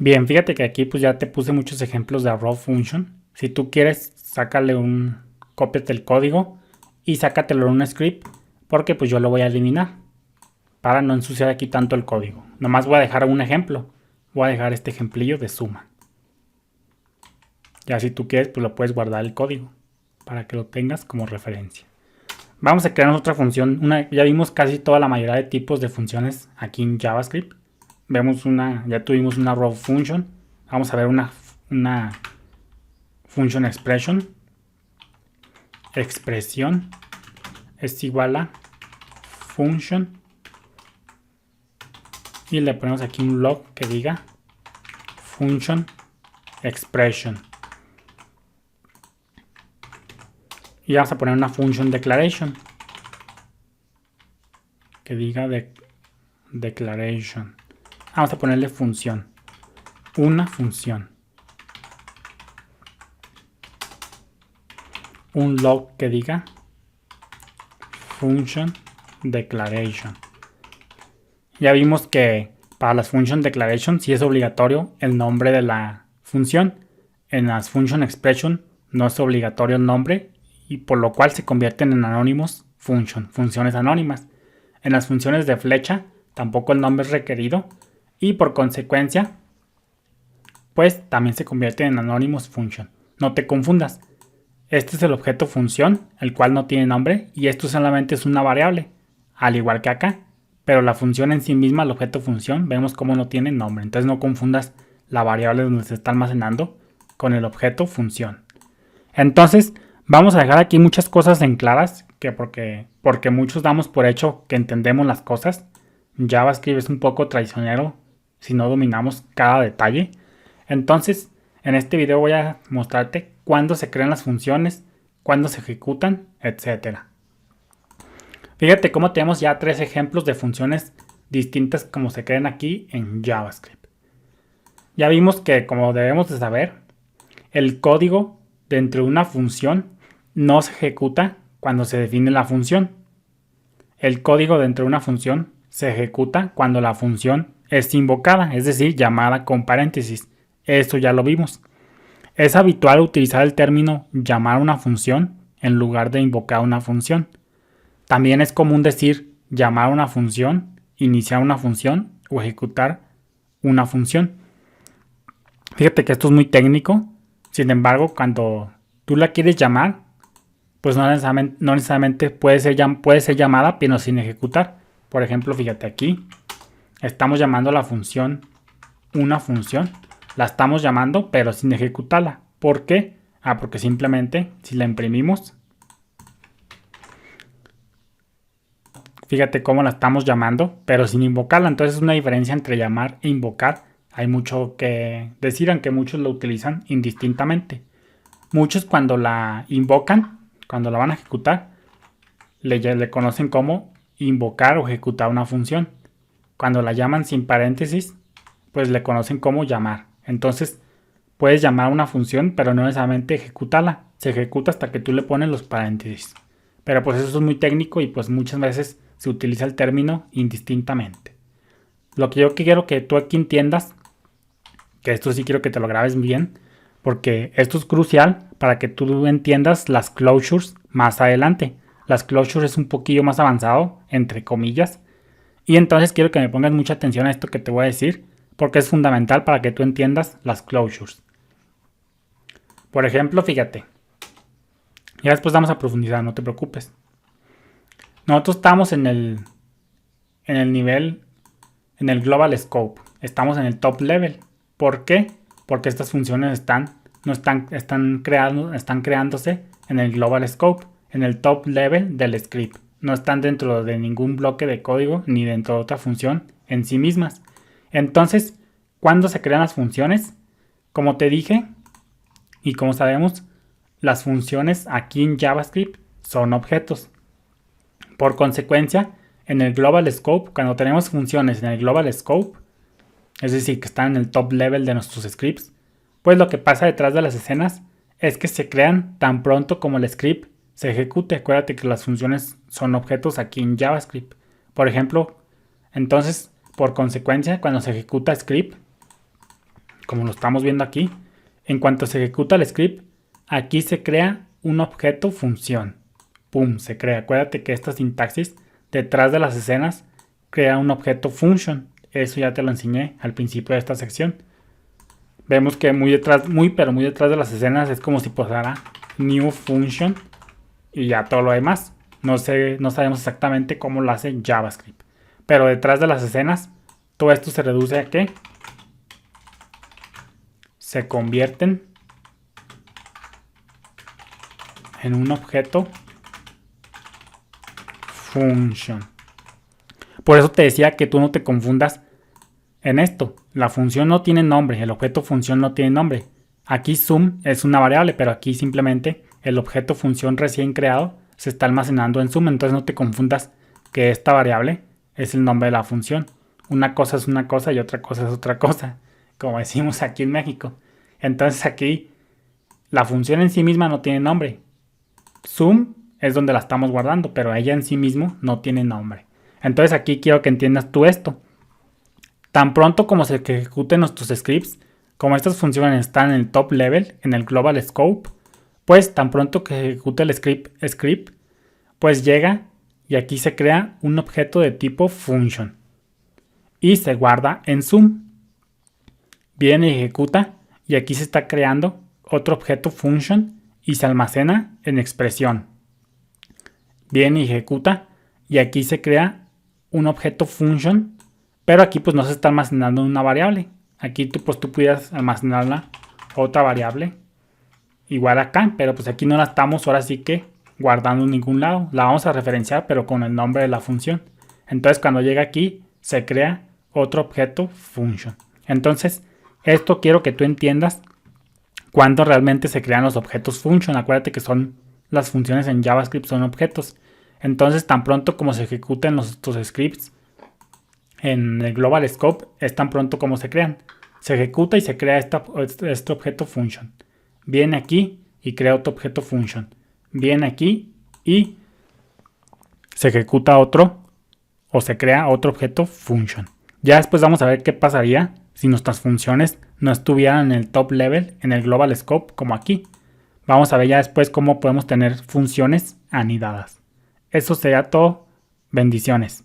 Bien, fíjate que aquí pues ya te puse muchos ejemplos de raw function. Si tú quieres, sácale cópiate el código y sácatelo en un script, porque pues yo lo voy a eliminar para no ensuciar aquí tanto el código. Nomás voy a dejar un ejemplo. Voy a dejar este ejemplillo de suma. Ya si tú quieres, pues lo puedes guardar el código para que lo tengas como referencia. Vamos a crear otra función. Ya vimos casi toda la mayoría de tipos de funciones aquí en JavaScript. Ya tuvimos una raw function. Vamos a ver una function expression. Expresión es igual a function. Y le ponemos aquí un log que diga function expression. Y vamos a poner una function declaration que diga declaration. Vamos a ponerle función. Una función. Un log que diga function declaration. Ya vimos que para las function declaration sí es obligatorio el nombre de la función. En las function expression no es obligatorio el nombre y por lo cual se convierten en anónimos funciones anónimas. En las funciones de flecha tampoco el nombre es requerido y por consecuencia pues también se convierten en anónimos function. No te confundas. Este es el objeto función, el cual no tiene nombre y esto solamente es una variable, al igual que acá. Pero la función en sí misma, el objeto función, vemos cómo no tiene nombre. Entonces no confundas la variable donde se está almacenando con el objeto función. Entonces vamos a dejar aquí muchas cosas en claras, porque muchos damos por hecho que entendemos las cosas. JavaScript es un poco traicionero si no dominamos cada detalle. Entonces en este video voy a mostrarte cuándo se crean las funciones, cuándo se ejecutan, etc. Fíjate cómo tenemos ya 3 ejemplos de funciones distintas como se crean aquí en JavaScript. Ya vimos que, como debemos de saber, el código dentro de una función no se ejecuta cuando se define la función. El código dentro de una función se ejecuta cuando la función es invocada, es decir, llamada con paréntesis. Esto ya lo vimos. Es habitual utilizar el término llamar una función en lugar de invocar una función. También es común decir llamar una función, iniciar una función o ejecutar una función. Fíjate que esto es muy técnico. Sin embargo, cuando tú la quieres llamar, pues no necesariamente puede ser llamada, pero sin ejecutar. Por ejemplo, fíjate aquí, estamos llamando a la función una función. La estamos llamando, pero sin ejecutarla. ¿Por qué? Porque simplemente si la imprimimos, fíjate cómo la estamos llamando, pero sin invocarla. Entonces es una diferencia entre llamar e invocar. Hay mucho que decir, aunque muchos lo utilizan indistintamente. Muchos cuando la invocan, cuando la van a ejecutar, le conocen como invocar o ejecutar una función. Cuando la llaman sin paréntesis, pues le conocen como llamar. Entonces puedes llamar una función, pero no necesariamente ejecutarla. Se ejecuta hasta que tú le pones los paréntesis. Pero pues eso es muy técnico y pues muchas veces se utiliza el término indistintamente. Lo que yo quiero que tú aquí entiendas, que esto sí quiero que te lo grabes bien, porque esto es crucial para que tú entiendas las closures más adelante. Las closures es un poquillo más avanzado, entre comillas, y entonces quiero que me pongas mucha atención a esto que te voy a decir, porque es fundamental para que tú entiendas las closures. Por ejemplo, fíjate, ya después vamos a profundizar, no te preocupes. Nosotros estamos en el nivel, en el global scope, estamos en el top level. ¿Por qué? Porque estas funciones están creándose en el global scope, en el top level del script. No están dentro de ningún bloque de código ni dentro de otra función en sí mismas. Entonces, ¿cuándo se crean las funciones? Como te dije y como sabemos, las funciones aquí en JavaScript son objetos. Por consecuencia, en el global scope, cuando tenemos funciones en el global scope, es decir, que están en el top level de nuestros scripts, pues lo que pasa detrás de las escenas es que se crean tan pronto como el script se ejecute. Acuérdate que las funciones son objetos aquí en JavaScript. Por ejemplo, entonces, por consecuencia, cuando se ejecuta script, como lo estamos viendo aquí, en cuanto se ejecuta el script, aquí se crea un objeto función. Pum, se crea. Acuérdate que esta sintaxis detrás de las escenas crea un objeto function. Eso ya te lo enseñé al principio de esta sección. Vemos que muy detrás de las escenas es como si pasara new function y ya todo lo demás. No sabemos exactamente cómo lo hace JavaScript. Pero detrás de las escenas, todo esto se reduce a que se convierten en un objeto function. Por eso te decía que tú no te confundas en esto. La función no tiene nombre, el objeto función no tiene nombre. Aquí sum es una variable, pero aquí simplemente el objeto función recién creado se está almacenando en sum. Entonces no te confundas que esta variable es el nombre de la función. Una cosa es una cosa y otra cosa es otra cosa, como decimos aquí en México. Entonces aquí la función en sí misma no tiene nombre. Sum es donde la estamos guardando, pero ella en sí mismo no tiene nombre. Entonces aquí quiero que entiendas tú esto. Tan pronto como se ejecuten nuestros scripts, como estas funciones están en el top level, en el global scope, pues tan pronto que ejecute el script, pues llega y aquí se crea un objeto de tipo function y se guarda en sum. Viene y ejecuta y aquí se está creando otro objeto function y se almacena en expresión. Viene y ejecuta y aquí se crea un objeto function, pero aquí pues no se está almacenando una variable. Aquí tú pudieras almacenarla otra variable igual acá, pero pues aquí no la estamos ahora sí que guardando en ningún lado. La vamos a referenciar pero con el nombre de la función. Entonces cuando llega aquí se crea otro objeto function. Entonces esto quiero que tú entiendas cuándo realmente se crean los objetos function. Acuérdate que son las funciones en JavaScript, son objetos. Entonces tan pronto como se ejecuten estos scripts en el global scope, es tan pronto como se crean. Se ejecuta y se crea este objeto function. Viene aquí y crea otro objeto function. Viene aquí y se ejecuta otro o se crea otro objeto function. Ya después vamos a ver qué pasaría si nuestras funciones no estuvieran en el top level, en el global scope, como aquí. Vamos a ver ya después cómo podemos tener funciones anidadas. Eso sería todo. Bendiciones.